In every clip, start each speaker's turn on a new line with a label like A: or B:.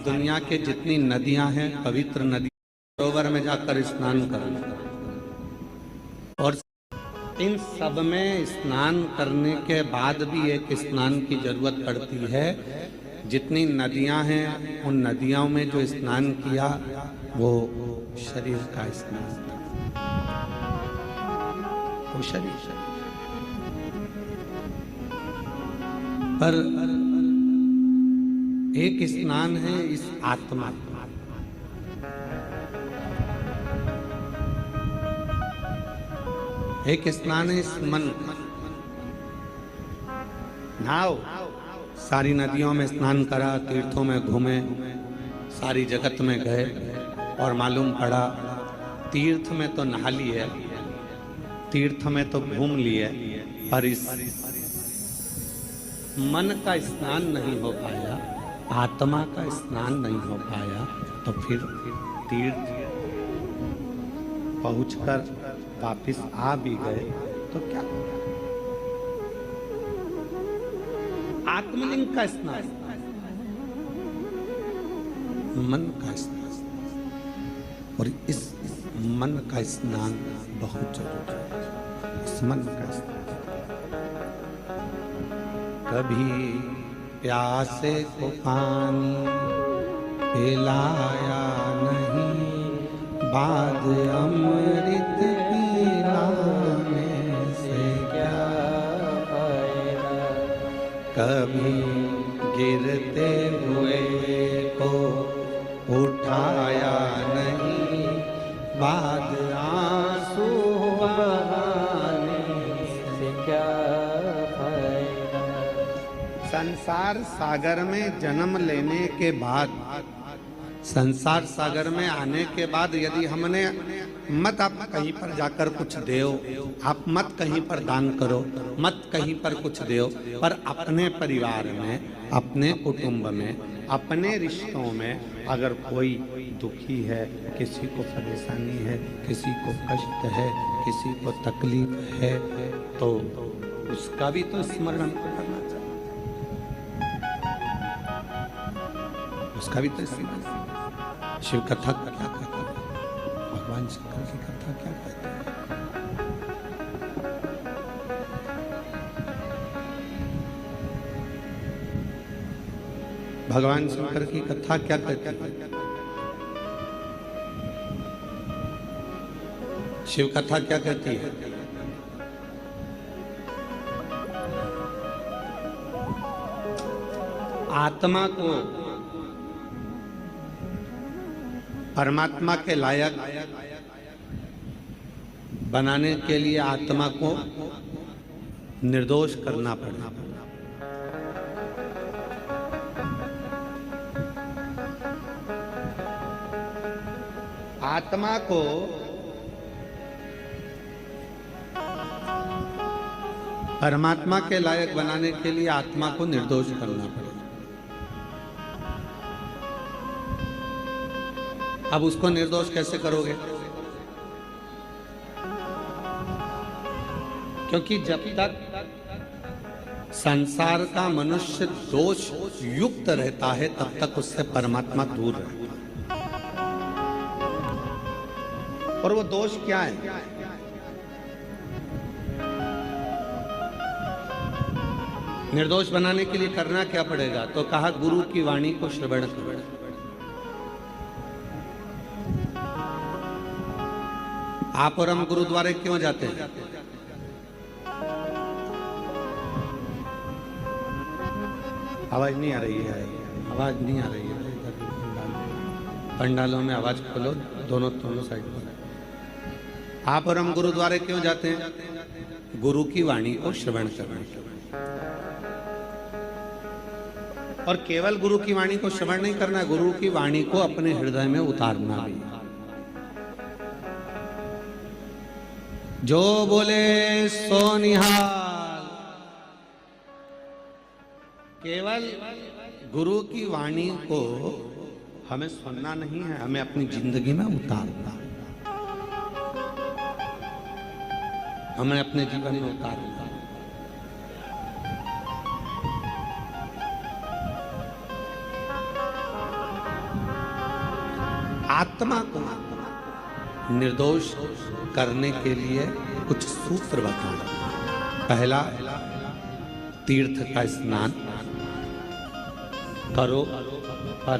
A: दुनिया के जितनी नदियां हैं, पवित्र नदी, सरोवर में जाकर स्नान करो। और इन सब में स्नान करने के बाद भी एक स्नान की जरूरत पड़ती है। जितनी नदियां हैं उन नदियों में जो स्नान किया वो शरीर का स्नान था, वो शरीर। पर एक स्नान है इस आत्मा, एक स्नान है इस मन। नहाओ, सारी नदियों में स्नान करा, तीर्थों में घूमे, सारी जगत में गए और मालूम पड़ा तीर्थ में तो नहा लिए, तीर्थ में तो घूम लिए, पर इस मन का स्नान नहीं हो पाया, आत्मा का स्नान नहीं हो पाया। तो फिर तीर्थ पहुंचकर वापिस आ भी गए तो क्या? आत्मलिंग का स्नान, मन का स्नान, और इस मन का स्नान बहुत जरूरी है। इस मन का स्नान कभी प्यासे को पानी पिलाया नहीं, बाद अमृत पिलाने से क्या फायदा। कभी गिरते हुए को उठाया नहीं, बाद आंसू बहाने से क्या फायदा। संसार सागर में जन्म लेने के बाद, संसार सागर में आने के बाद यदि हमने मत आप कहीं पर जाकर कुछ देओ, आप मत कहीं पर दान करो, मत कहीं पर कुछ देओ, पर अपने परिवार में, अपने कुटुंब में, अपने रिश्तों में अगर कोई दुखी है, किसी को परेशानी है, किसी को कष्ट है, किसी को तकलीफ है, तो उसका भी तो स्मरण करना चाहिए, उसका भी तो स्मरण। शिव कथा क्या कहते हैं? भगवान शंकर की कथा क्या कहते हैं? भगवान शंकर की कथा क्या कहती है? शिव कथा क्या कहती है? आत्मा को परमात्मा के लायक बनाने के लिए आत्मा को निर्दोष करना पड़ता। आत्मा को परमात्मा के लायक बनाने के लिए आत्मा को निर्दोष करना पड़ेगा। अब उसको निर्दोष कैसे करोगे? क्योंकि जब तक संसार का मनुष्य दोष युक्त रहता है तब तक उससे परमात्मा दूर रहता है। और वो दोष क्या है? निर्दोष बनाने के लिए करना क्या पड़ेगा? तो कहा गुरु की वाणी को श्रवण करो। आप और हम गुरुद्वारे क्यों जाते हैं? आवाज नहीं आ रही है, आवाज नहीं आ रही है। पंडालों में आवाज खोलो, दोनों साइड में। आप और हम गुरुद्वारे क्यों जाते हैं? गुरु की वाणी को श्रवण करने के लिए। और केवल गुरु की वाणी को श्रवण नहीं करना, गुरु की वाणी को अपने हृदय में उतारना भी। जो बोले सो निहाल। केवल गुरु की वाणी को हमें सुनना नहीं है, हमें अपनी जिंदगी में उतारना, हमें अपने जीवन में उतारना। आत्मा को निर्दोष करने के लिए कुछ सूत्र बताए। पहला, तीर्थ का स्नान करो, पर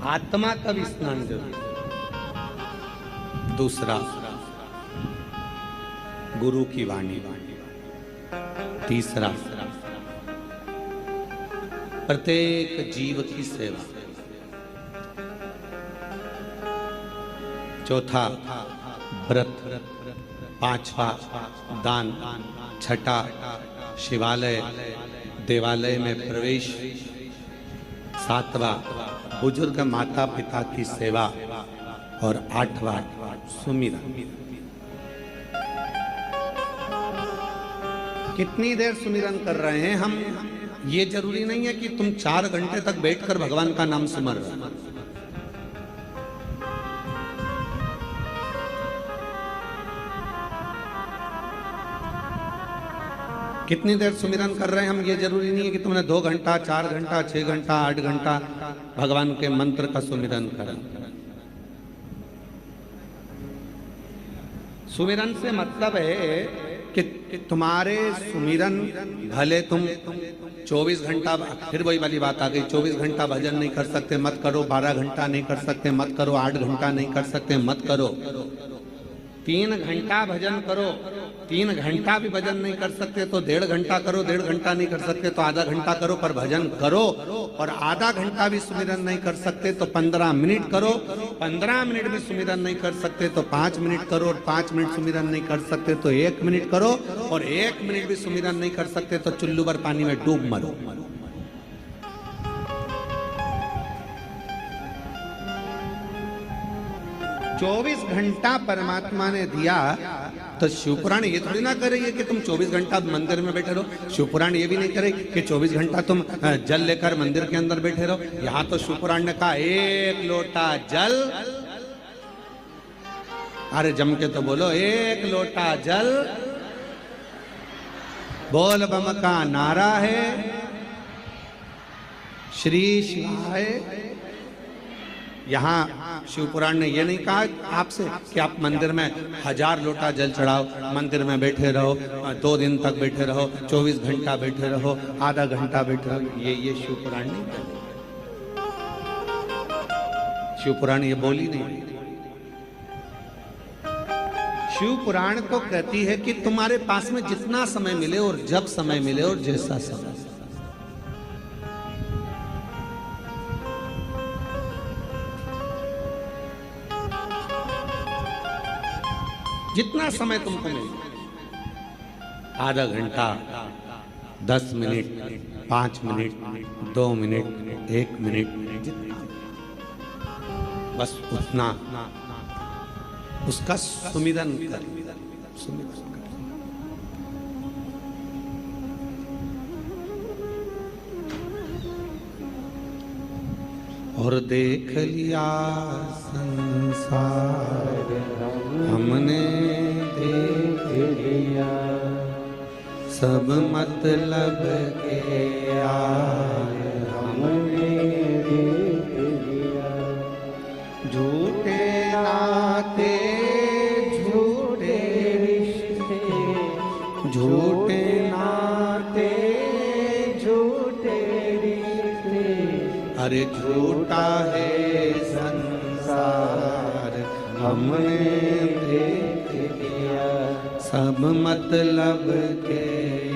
A: आत्मा का भी स्नान जरूरी। दूसरा, गुरु की वाणी। तीसरा, प्रत्येक जीव की सेवा। चौथा, व्रत। पांचवा, दान। छठा, शिवालय देवालय में प्रवेश। सातवां, बुजुर्ग माता पिता की सेवा। और आठवां, सुमिरन। कितनी देर सुमिरन कर रहे हैं हम, ये जरूरी नहीं है कि तुम 4 घंटे तक बैठकर भगवान का नाम सुमर रहे हो। कितनी देर सुमिरन कर रहे हैं हम, ये जरूरी नहीं है कि तुमने 2 घंटा, 4 घंटा, 6 घंटा, 8 घंटा भगवान के मंत्र का सुमिरन करा। सुमिरन से मतलब है कि तुम्हारे सुमिरन, भले तुम 24 घंटा, फिर वही वाली बात आ गई, 24 घंटा भजन नहीं कर सकते मत करो, 12 घंटा नहीं कर सकते मत करो, 8 घंटा नहीं कर सकते मत करो, 3 घंटा भजन करो। 3 घंटा भी भजन नहीं कर सकते तो 1.5 घंटा करो, 1.5 घंटा नहीं कर सकते तो आधा घंटा करो, पर भजन करो। और आधा घंटा भी सुमिरन नहीं कर सकते तो 15 मिनट करो, 15 मिनट भी सुमिरन नहीं कर सकते तो 5 मिनट करो, और 5 मिनट सुमिरन नहीं कर सकते तो 1 मिनट करो, और 1 मिनट भी सुमिरन नहीं कर सकते तो चुल्लू भर पानी में डूब मरो। चौबीस घंटा परमात्मा ने दिया तो शिवपुराण ये थोड़ी ना करे कि तुम 24 घंटा मंदिर में बैठे रहो। शिवपुराण ये भी नहीं करे कि 24 घंटा तुम जल लेकर मंदिर के अंदर बैठे रहो। यहाँ तो शिवपुराण ने कहा 1 लोटा जल, अरे जम के तो बोलो, 1 लोटा जल, बोल बम का नारा है, श्री शिवाय। यहाँ शिवपुराण ने यह नहीं कहा आपसे कि आप मंदिर में 1000 लोटा जल चढ़ाओ, मंदिर में बैठे रहो, 2 दिन तक बैठे रहो, 24 घंटा बैठे रहो, आधा घंटा बैठे रहो। ये शिवपुराण नहीं कहते। शिवपुराण ये बोली नहीं। शिवपुराण तो कहती है कि तुम्हारे पास में जितना समय मिले और जब समय मिले और जैसा समय, जितना समय तुमको मिले, आधा घंटा, 10 मिनट, 5 मिनट, 2 मिनट, 1 मिनट, जितना, बस उतना उसका सुमिरन कर। और देख लिया संसार हमने, देख लिया सब मतलब के यार हमने, देख लिया झूठे नाते, झूठे रिश्ते, झूठे नाते, झूठे रिश्ते, अरे झूठा है संसार हमने देख लिया सब मतलब के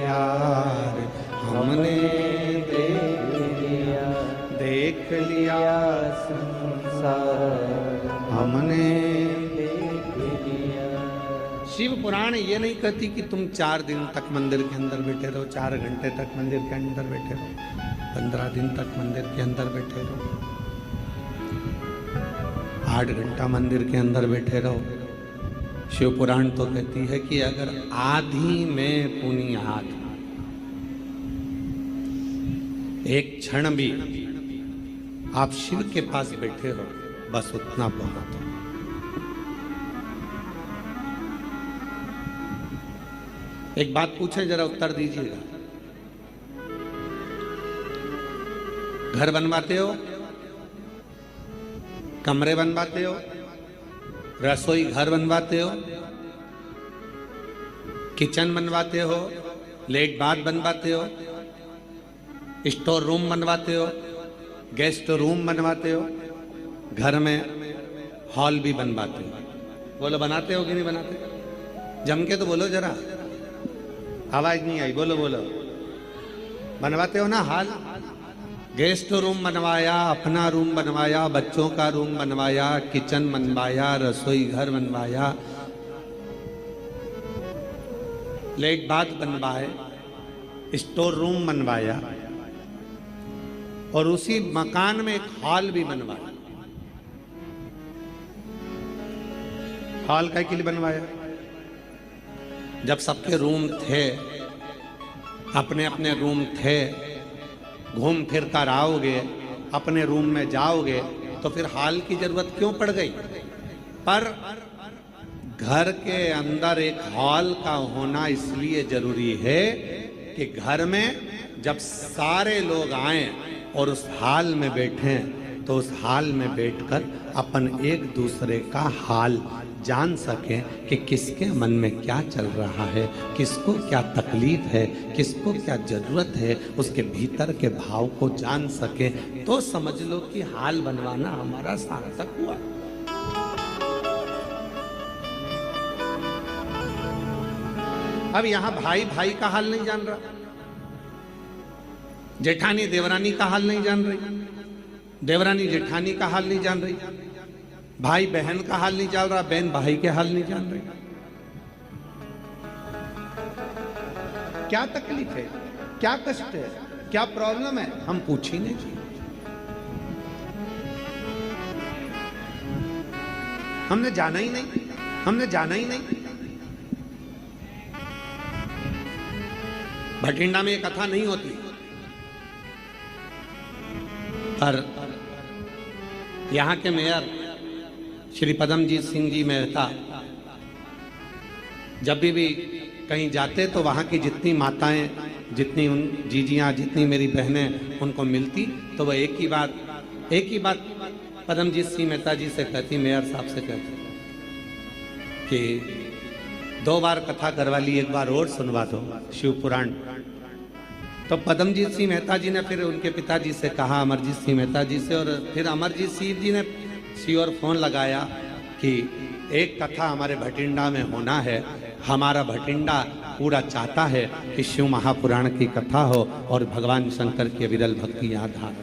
A: यार हमने देख लिया संसार हमने देख लिया। शिव पुराण ये नहीं कहती कि तुम 4 दिन तक मंदिर के अंदर बैठे रहो, 4 घंटे तक मंदिर के अंदर बैठे रहो, 15 दिन तक मंदिर के अंदर बैठे रहो, 8 घंटा मंदिर के अंदर बैठे रहो। शिव पुराण तो कहती है कि अगर आधी में पुनियाद एक क्षण भी आप शिव के पास बैठे हो, बस उतना बहुत हो। एक बात पूछे, जरा उत्तर दीजिएगा। घर बनवाते हो, कमरे बनवाते हो, रसोई घर बनवाते हो, किचन बनवाते हो, लेट बाथ बनवाते हो, स्टोर रूम बनवाते हो, गेस्ट रूम बनवाते हो, घर में हॉल भी बनवाते हो। बोलो बनाते हो कि नहीं बनाते? जम के तो बोलो जरा, आवाज नहीं आई, बोलो बोलो। बनवाते हो ना हॉल? गेस्ट रूम बनवाया, अपना रूम बनवाया, बच्चों का रूम बनवाया, किचन बनवाया, रसोई घर बनवाया, लेट बाथ बनवाए, स्टोर रूम बनवाया और उसी मकान में एक हॉल भी बनवाया। हॉल का के लिए बनवाया? जब सबके रूम थे, अपने अपने रूम थे, घूम फिर कर आओगे, अपने रूम में जाओगे, तो फिर हॉल की जरूरत क्यों पड़ गई? पर घर के अंदर एक हॉल का होना इसलिए जरूरी है कि घर में जब सारे लोग आए और उस हॉल में बैठे तो उस हॉल में बैठकर अपन एक दूसरे का हाल जान सकें कि किसके मन में क्या चल रहा है, किसको क्या तकलीफ है, किसको क्या जरूरत है, उसके भीतर के भाव को जान सकें, तो समझ लो कि हाल बनवाना हमारा सार्थक हुआ। अब यहां भाई भाई का हाल नहीं जान रहा, जेठानी देवरानी का हाल नहीं जान रही, देवरानी जेठानी का हाल नहीं जान रही, भाई बहन का हाल नहीं जान रहा, बहन भाई के हाल नहीं जान रही। क्या तकलीफ है, क्या कष्ट है, क्या प्रॉब्लम है, हम पूछ ही नहीं। हमने जाना ही नहीं, हमने जाना ही नहीं। भटिंडा में ये कथा नहीं होती, पर यहां के मेयर श्री पदमजीत सिंह जी मेहता जब भी कहीं जाते तो वहाँ की जितनी माताएं, जितनी उन जीजियाँ, जितनी मेरी बहनें उनको मिलती तो वह एक ही बात पदमजीत सिंह मेहता जी से कहती, मेयर साहब से कहती कि 2 बार कथा करवा ली, एक बार और सुनवा दो शिव पुराण। तो पदमजीत सिंह मेहता जी ने फिर उनके पिताजी से कहा, अमरजीत सिंह मेहता जी से, और फिर अमरजीत सिंह जी ने और फोन लगाया कि एक कथा हमारे भटिंडा में होना है, हमारा भटिंडा पूरा चाहता है कि शिव महापुराण की कथा हो और भगवान शंकर की विरल भक्ति यहाँ धार।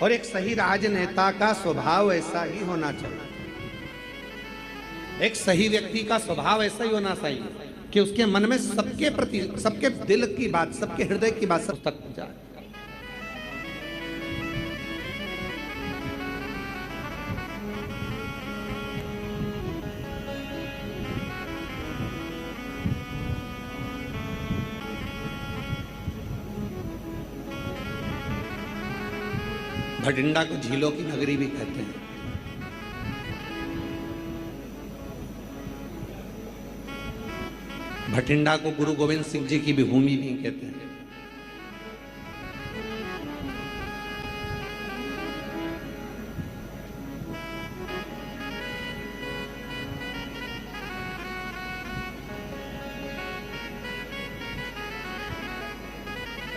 A: और एक सही राजनेता का स्वभाव ऐसा ही होना चाहिए, एक सही व्यक्ति का स्वभाव ऐसा ही होना चाहिए कि उसके मन में सबके प्रति, सबके दिल की बात, सबके हृदय की बात सब तक जाए। भटिंडा को झीलों की नगरी भी कहते हैं। भटिंडा को गुरु गोविंद सिंह जी की भी भूमि भी कहते हैं।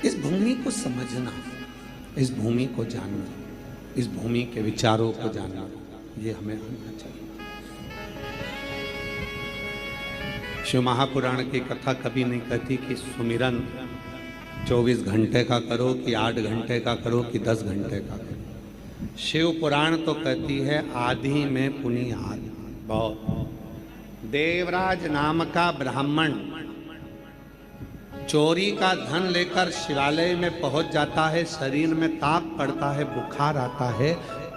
A: इस भूमि को समझना, इस भूमि को जानना, इस भूमि के विचारों को जानना, ये हमें आना चाहिए। शिव महापुराण की कथा कभी नहीं कहती कि सुमिरन 24 घंटे का करो कि 8 घंटे का करो कि 10 घंटे का करो। शिव पुराण तो कहती है आदि में पुनिहार। बहुत देवराज नाम का ब्राह्मण चोरी का धन लेकर शिवालय में पहुंच जाता है, शरीर में ताप पड़ता है, बुखार आता है,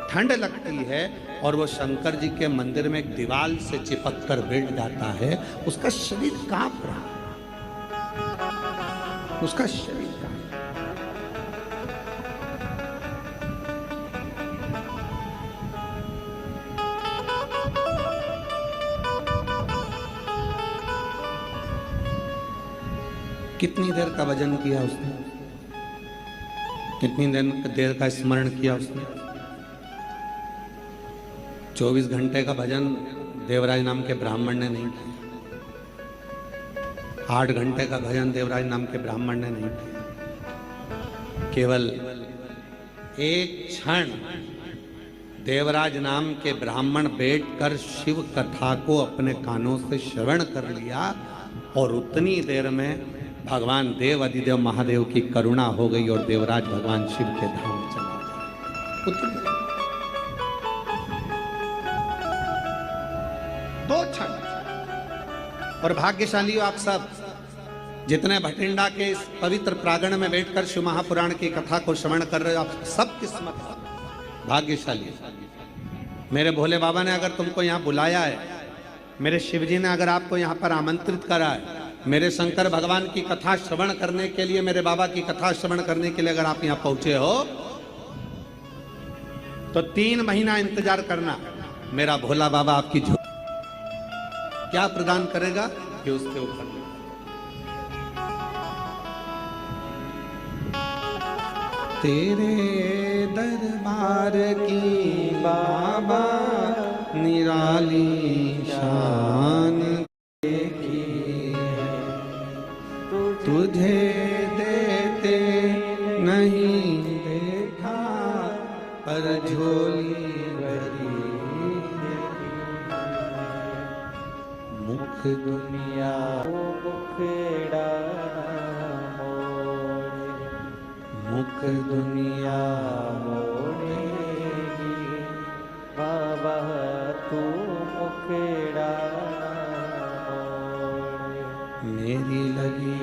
A: ठंड लगती है और वो शंकर जी के मंदिर में एक दीवार से चिपक कर बैठ जाता है। उसका शरीर कांप रहा है, उसका शरीर कितनी देर का भजन किया उसने, कितनी देर का स्मरण किया उसने। 24 घंटे का भजन देवराज नाम के ब्राह्मण ने नहीं किया। 8 घंटे का भजन देवराज नाम के ब्राह्मण ने नहीं किया। केवल एक क्षण देवराज नाम के ब्राह्मण बैठकर शिव कथा को अपने कानों से श्रवण कर लिया और उतनी देर में भगवान देव अधिदेव महादेव की करुणा हो गई और देवराज भगवान शिव के धाम चला गया। 2 क्षण। और भाग्यशाली हो आप सब, जितने भटिंडा के इस पवित्र प्रांगण में बैठकर शिव महापुराण की कथा को श्रवण कर रहे हो, आप सब किस्मत भाग्यशाली। मेरे भोले बाबा ने अगर तुमको यहाँ बुलाया है, मेरे शिव जी ने अगर आपको यहाँ पर आमंत्रित करा है, मेरे शंकर भगवान की कथा श्रवण करने के लिए, मेरे बाबा की कथा श्रवण करने के लिए अगर आप यहाँ पहुंचे हो, तो 3 महीना इंतजार करना। मेरा भोला बाबा आपकी क्या प्रदान करेगा कि उसके ऊपर तेरे दरबार की बाबा निराली शान देखी है, तुझे देते नहीं देखा पर झोली भरी मुख दुनिया मुखेड़ा मुख दुनिया मोड़ेगी बाबा तू मुखेड़ा मोड़े। मेरी लगी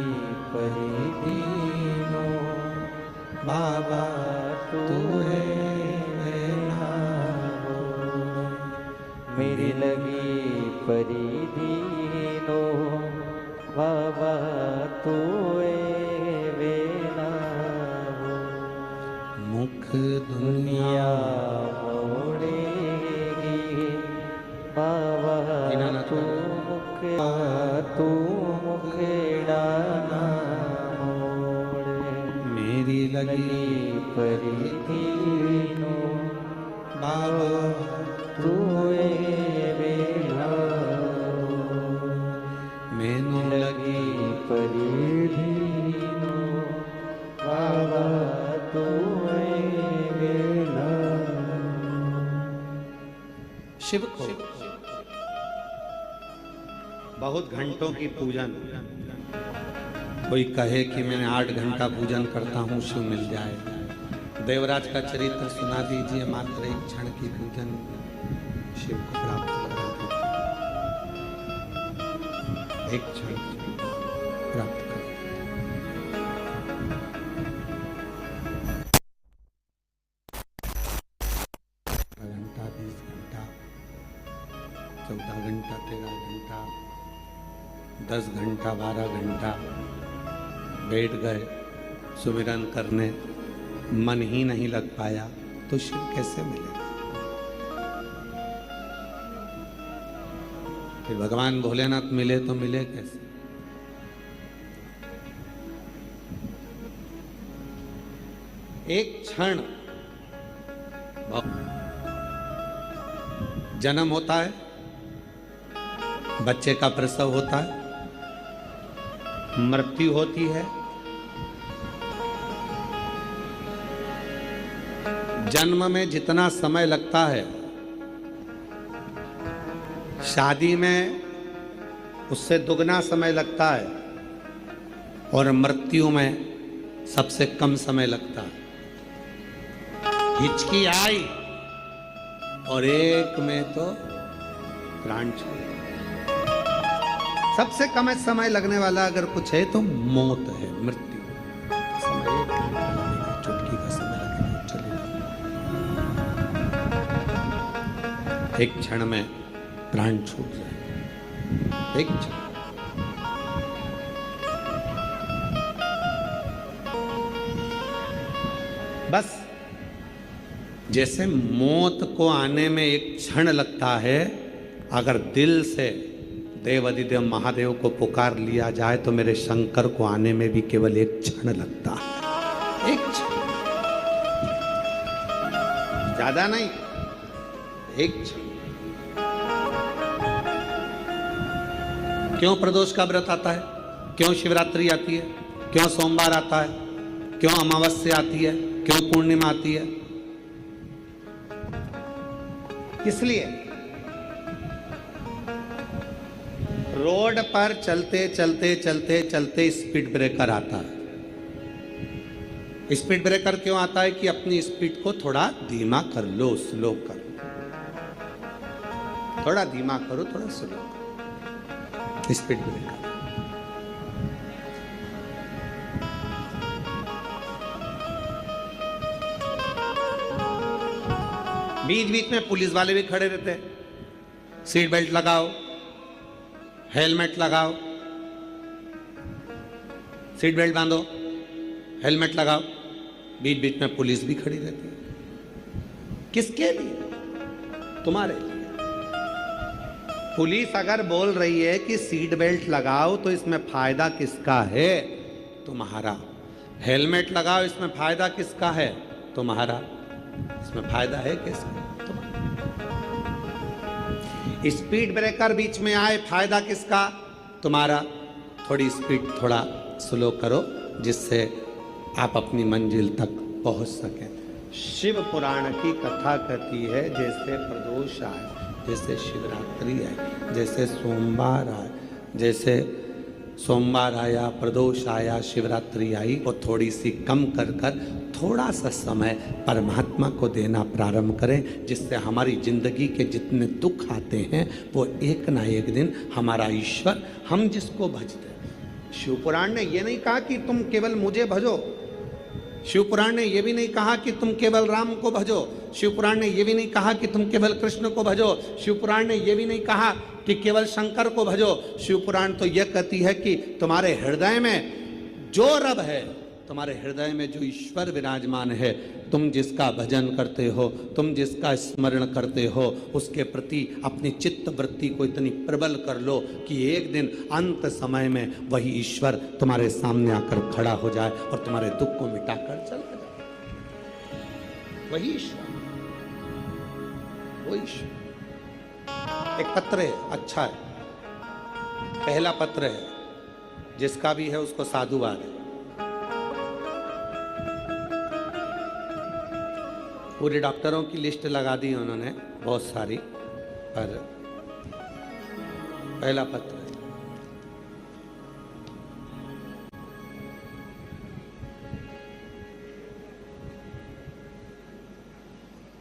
A: परी दीनों बाबा तू है ना मोड़े। मेरी लगी परी दीनों बाबा तू मुख दुनिया मोड़ेगी बाबा तू मुखेड़ा ना मोड़े। मेरी लगी परी दीनों बाबा तू मैनू लगी परी दीनों बाबा तू शिव को बहुत घंटों की पूजन, कोई कहे कि मैंने 8 घंटा पूजन करता हूं शिव मिल जाए। देवराज का चरित्र सुना दीजिए, मात्र 1 क्षण की पूजन शिव को प्राप्त करा, 1 क्षण प्राप्त कर। घंटा 20 घंटा 14 घंटा 13 घंटा 10 घंटा 12 घंटा बैठ गए सुमिरन करने, मन ही नहीं लग पाया तो शिव कैसे मिलेगा? फिर भगवान भोलेनाथ मिले तो मिले कैसे? एक क्षण जन्म होता है, बच्चे का प्रसव होता है, मृत्यु होती है, जन्म में जितना समय लगता है शादी में उससे दुगना समय लगता है, और मृत्यु में सबसे कम समय लगता है। हिचकी आई और एक में तो प्राण छोड़। सबसे कम समय लगने वाला अगर कुछ है तो मौत है, मृत्यु। समय चुटकी का समय लगेगा, चलेगा। एक क्षण में प्राण छूट जाए, एक क्षण। बस जैसे मौत को आने में एक क्षण लगता है, अगर दिल से देवाधिदेव महादेव को पुकार लिया जाए तो मेरे शंकर को आने में भी केवल एक क्षण लगता है, एक क्षण, ज्यादा नहीं, एक क्षण। क्यों प्रदोष का व्रत आता है, क्यों शिवरात्रि आती है, क्यों सोमवार आता है, क्यों अमावस्या आती है, क्यों पूर्णिमा आती है? किस लिए? रोड पर चलते चलते चलते चलते स्पीड ब्रेकर आता है। स्पीड ब्रेकर क्यों आता है? कि अपनी स्पीड को थोड़ा धीमा कर लो, स्लो कर, थोड़ा धीमा करो, थोड़ा स्लो करो, स्पीड ब्रेकर। बीच बीच में पुलिस वाले भी खड़े रहते हैं, सीट बेल्ट लगाओ, हेलमेट लगाओ, सीट बेल्ट बांधो, हेलमेट लगाओ। बीच बीच में पुलिस भी खड़ी रहती है। किसके लिए? तुम्हारे लिए। पुलिस अगर बोल रही है कि सीट बेल्ट लगाओ तो इसमें फायदा किसका है? तुम्हारा। हेलमेट लगाओ, इसमें फायदा किसका है? तुम्हारा। इसमें फायदा है किसका? स्पीड ब्रेकर बीच में आए, फायदा किसका? तुम्हारा। थोड़ी स्पीड थोड़ा स्लो करो जिससे आप अपनी मंजिल तक पहुंच सकें। शिव पुराण की कथा कहती है जैसे प्रदोष आए, जैसे शिवरात्रि आए, जैसे सोमवार आए, जैसे सोमवार आया, प्रदोष आया, शिवरात्रि आई, वो थोड़ी सी कम कर कर थोड़ा सा समय परमात्मा को देना प्रारंभ करें, जिससे हमारी जिंदगी के जितने दुख आते हैं वो एक ना एक दिन हमारा ईश्वर, हम जिसको भजते हैं। शिवपुराण ने ये नहीं कहा कि तुम केवल मुझे भजो, शिवपुराण ने यह भी नहीं कहा कि तुम केवल राम को भजो, शिवपुराण ने यह भी नहीं कहा कि तुम केवल कृष्ण को भजो, शिवपुराण ने यह भी नहीं कहा कि केवल शंकर को भजो। शिवपुराण तो यह कहती है कि तुम्हारे हृदय में जो रब है, तुम्हारे हृदय में जो ईश्वर विराजमान है, तुम जिसका भजन करते हो, तुम जिसका स्मरण करते हो, उसके प्रति अपनी चित्त वृत्ति को इतनी प्रबल कर लो कि एक दिन अंत समय में वही ईश्वर तुम्हारे सामने आकर खड़ा हो जाए और तुम्हारे दुख को मिटाकर चला जाए। वही ईश्वर, वही ईश्वर। एक पत्र है, अच्छा है, पहला पत्र है, जिसका भी है उसको साधुवाद है। पूरे डॉक्टरों की लिस्ट लगा दी उन्होंने, बहुत सारी, पर पहला पत्र है।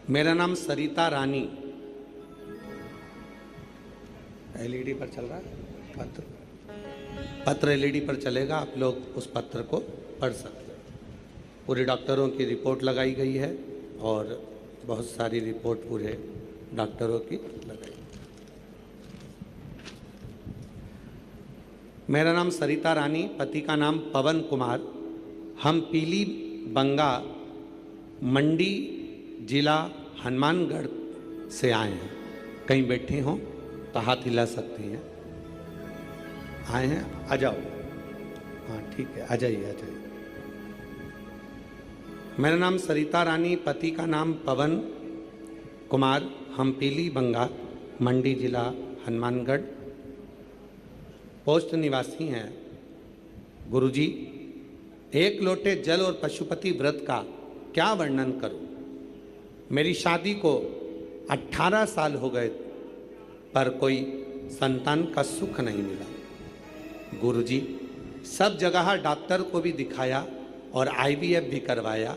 A: मेरा नाम सरिता रानी। एलईडी पर चल रहा है पत्र, पत्र एलईडी पर चलेगा, आप लोग उस पत्र को पढ़ सकते हैं। पूरे डॉक्टरों की रिपोर्ट लगाई गई है और बहुत सारी रिपोर्ट पूरे डॉक्टरों की लगाई। मेरा नाम सरिता रानी, पति का नाम पवन कुमार। हम पीली बंगा मंडी जिला हनुमानगढ़ से आए हैं। कहीं बैठे हों तो हाथ हिला सकती हैं। आए हैं, आ जाओ। हाँ ठीक है, आ जाइए, आ जाइए। मेरा नाम सरिता रानी, पति का नाम पवन कुमार। हम पीली बंगा मंडी जिला हनुमानगढ़ पोस्ट निवासी हैं। गुरुजी, एक लोटे जल और पशुपति व्रत का क्या वर्णन करूं? मेरी शादी को 18 साल हो गए पर कोई संतान का सुख नहीं मिला। गुरुजी, सब जगह डॉक्टर को भी दिखाया और आईवीएफ भी करवाया,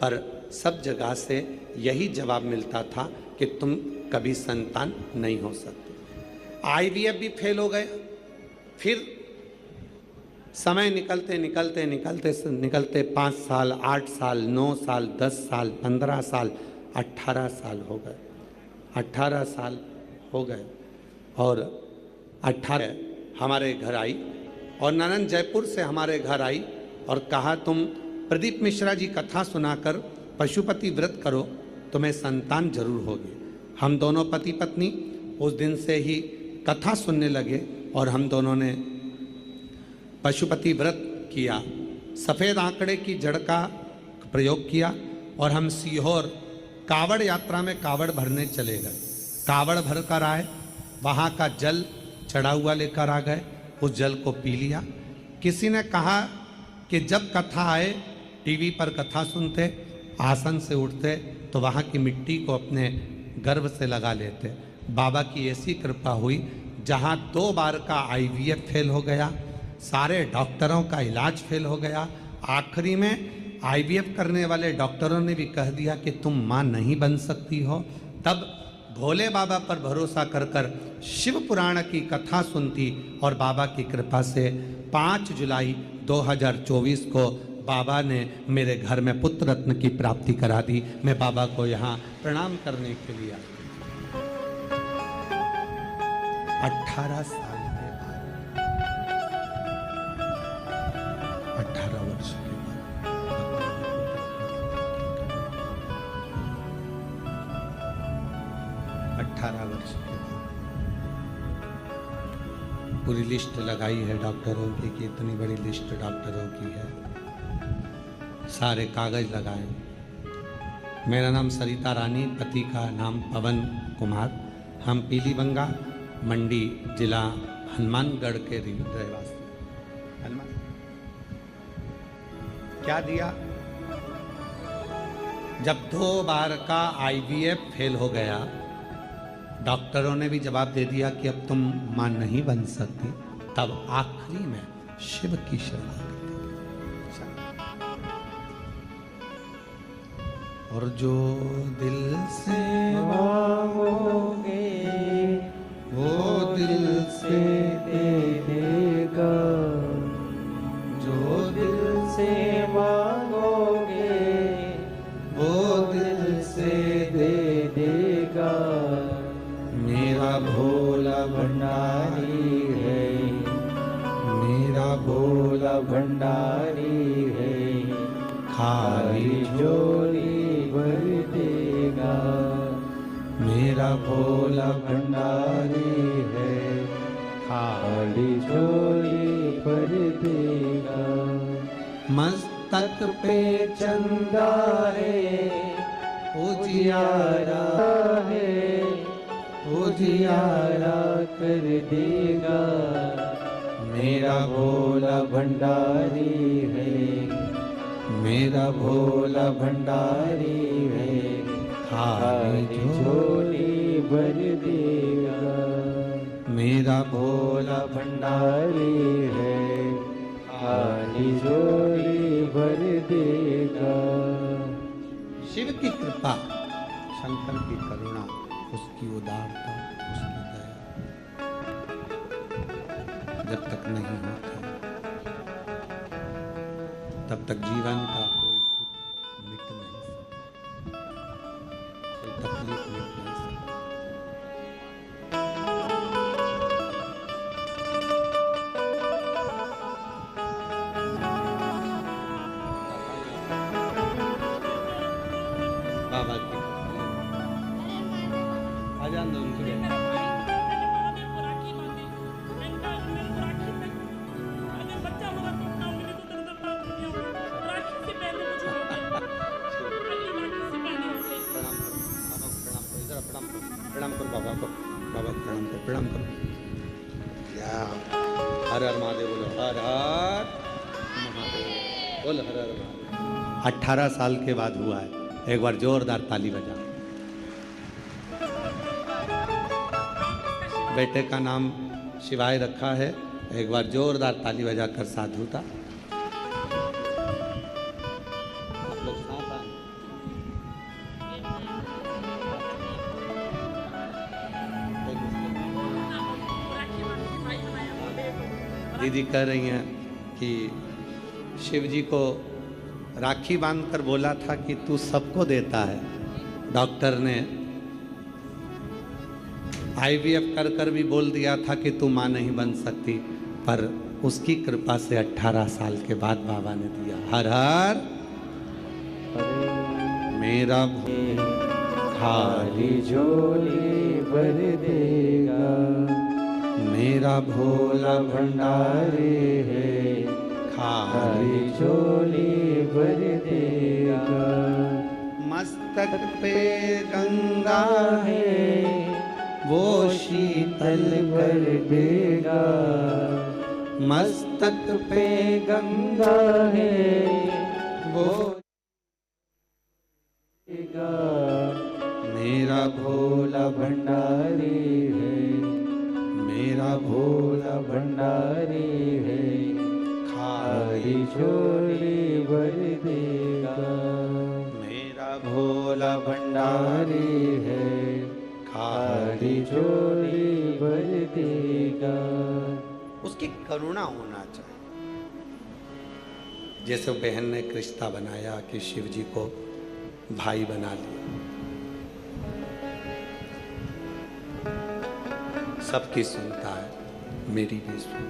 A: पर सब जगह से यही जवाब मिलता था कि तुम कभी संतान नहीं हो सकते। आईवीएफ भी फेल हो गया। फिर समय निकलते निकलते निकलते निकलते 5 साल, 8 साल, 9 साल, 10 साल, 15 साल, 18 साल हो गए। 18 साल हो गए और 18 हमारे घर आई और ननंद जयपुर से हमारे घर आई और कहा तुम प्रदीप मिश्रा जी कथा सुनाकर पशुपति व्रत करो, तुम्हें संतान जरूर होगी। हम दोनों पति पत्नी उस दिन से ही कथा सुनने लगे और हम दोनों ने पशुपति व्रत किया। सफ़ेद आंकड़े की जड़ का प्रयोग किया और हम सीहोर कावड़ यात्रा में कावड़ भरने चले गए। कावड़ भर कर आए, वहाँ का जल चढ़ा हुआ लेकर आ गए, उस जल को पी लिया। किसी ने कहा कि जब कथा आए, टीवी पर कथा सुनते, आसन से उठते तो वहाँ की मिट्टी को अपने गर्भ से लगा लेते। बाबा की ऐसी कृपा हुई, जहाँ 2 बार का IVF फेल हो गया, सारे डॉक्टरों का इलाज फेल हो गया। आखिरी में IVF करने वाले डॉक्टरों ने भी कह दिया कि तुम माँ नहीं बन सकती हो। तब भोले बाबा पर भरोसा कर कर शिव पुराण की कथा सुनती और बाबा की कृपा से 5 जुलाई 2024 को बाबा ने मेरे घर में पुत्र रत्न की प्राप्ति करा दी। मैं बाबा को यहाँ प्रणाम करने के लिए 18 साल के बाद, 18 वर्ष के बाद, 18 वर्ष के बाद पूरी लिस्ट लगाई है डॉक्टरों की कि इतनी बड़ी लिस्ट डॉक्टरों की है, सारे कागज लगाए। मेरा नाम सरिता रानी, पति का नाम पवन कुमार। हम पीलीबंगा मंडी जिला हनुमानगढ़ के रहवासी। हनुमान क्या दिया? जब 2 बार का IVF फेल हो गया, डॉक्टरों ने भी जवाब दे दिया कि अब तुम मां नहीं बन सकती, तब आखिरी में शिव की शरण। और जो दिल से मांगोगे वो दिल से दे देगा, जो दिल से मांगोगे वो दिल से दे देगा। मेरा भोला भंडारी है, मेरा भोला भंडारी है, खाली झोली भर देगा। मेरा भोला भंडारी है, खाली झोली भर देगा। मस्तक पे चंदा है, उजियारा है, उजियारा कर देगा। मेरा भोला भंडारी है, मेरा भोला भंडारी है, खाली झोली भर देगा। मेरा भोला भंडारी है, खाली झोली भर देगा। शिव की कृपा, शंकर की करुणा, उसकी उदारता, उसकी दया जब तक नहीं होता तब तक जीवन का कोई दुख मिट नहीं सकता, कोई तकलीफ मिट नहीं सकती। बाबा की आजान दो उनके प्रणाम करो बाबा को, बाबा को प्रणाम करो। या हर हर महादेव बोलो, हर हर महादेव बोलो, हर हर महादेव। 18 साल के बाद हुआ है, एक बार जोरदार ताली बजा। बेटे का नाम शिवाय रखा है, एक बार जोरदार ताली बजाकर साधुता। आप लोग साथ आए। दीदी कह रही हैं कि शिव जी को राखी बांधकर बोला था कि तू सबको देता है। डॉक्टर ने IVF कर कर भी बोल दिया था कि तू माँ नहीं बन सकती, पर उसकी कृपा से 18 साल के बाद बाबा ने दिया। हर हर मेरा खाली झोली भर देगा। मेरा भोला
B: भंडारी है, खाली झोली भर देगा।
A: मस्तक पे गंगा है वो शीतल
B: कर देगा।
A: मस्तक पे
B: गंगा है
A: वो
B: देगा।
A: मेरा
B: भोला भंडारी है,
A: मेरा
B: भोला भंडारी है, खाली झोली भर देगा।
A: मेरा भोला भंडारी
B: भंडारी है, खाली झोली भर देगा।
A: उसकी करुणा होना चाहिए। जैसे बहन ने रिश्ता बनाया कि शिव जी को भाई बना लिया, सबकी सुनता है, मेरी भी सुन।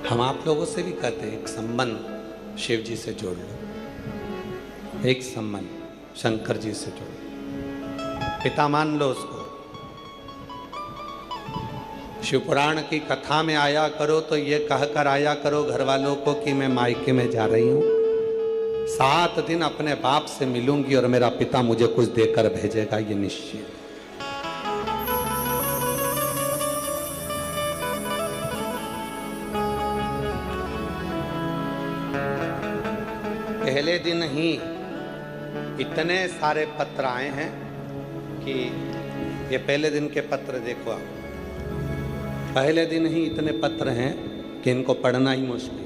A: हम आप लोगों से भी कहते हैं एक संबंध शिव जी से जोड़ लो, एक संबंध शंकर जी से जोड़ लो, पिता मान लो उसको। शिव पुराण की कथा में आया करो तो ये कहकर आया करो घर वालों को कि मैं मायके में जा रही हूँ, 7 दिन अपने बाप से मिलूंगी और मेरा पिता मुझे कुछ देकर भेजेगा, ये निश्चित। पहले दिन ही इतने सारे पत्र आए हैं कि ये पहले दिन के पत्र देखो आप, पहले दिन ही इतने पत्र हैं कि इनको पढ़ना ही मुश्किल है।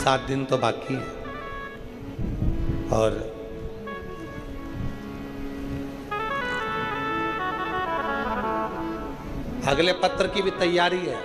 A: 7 दिन तो बाकी है और अगले पत्र की भी तैयारी है।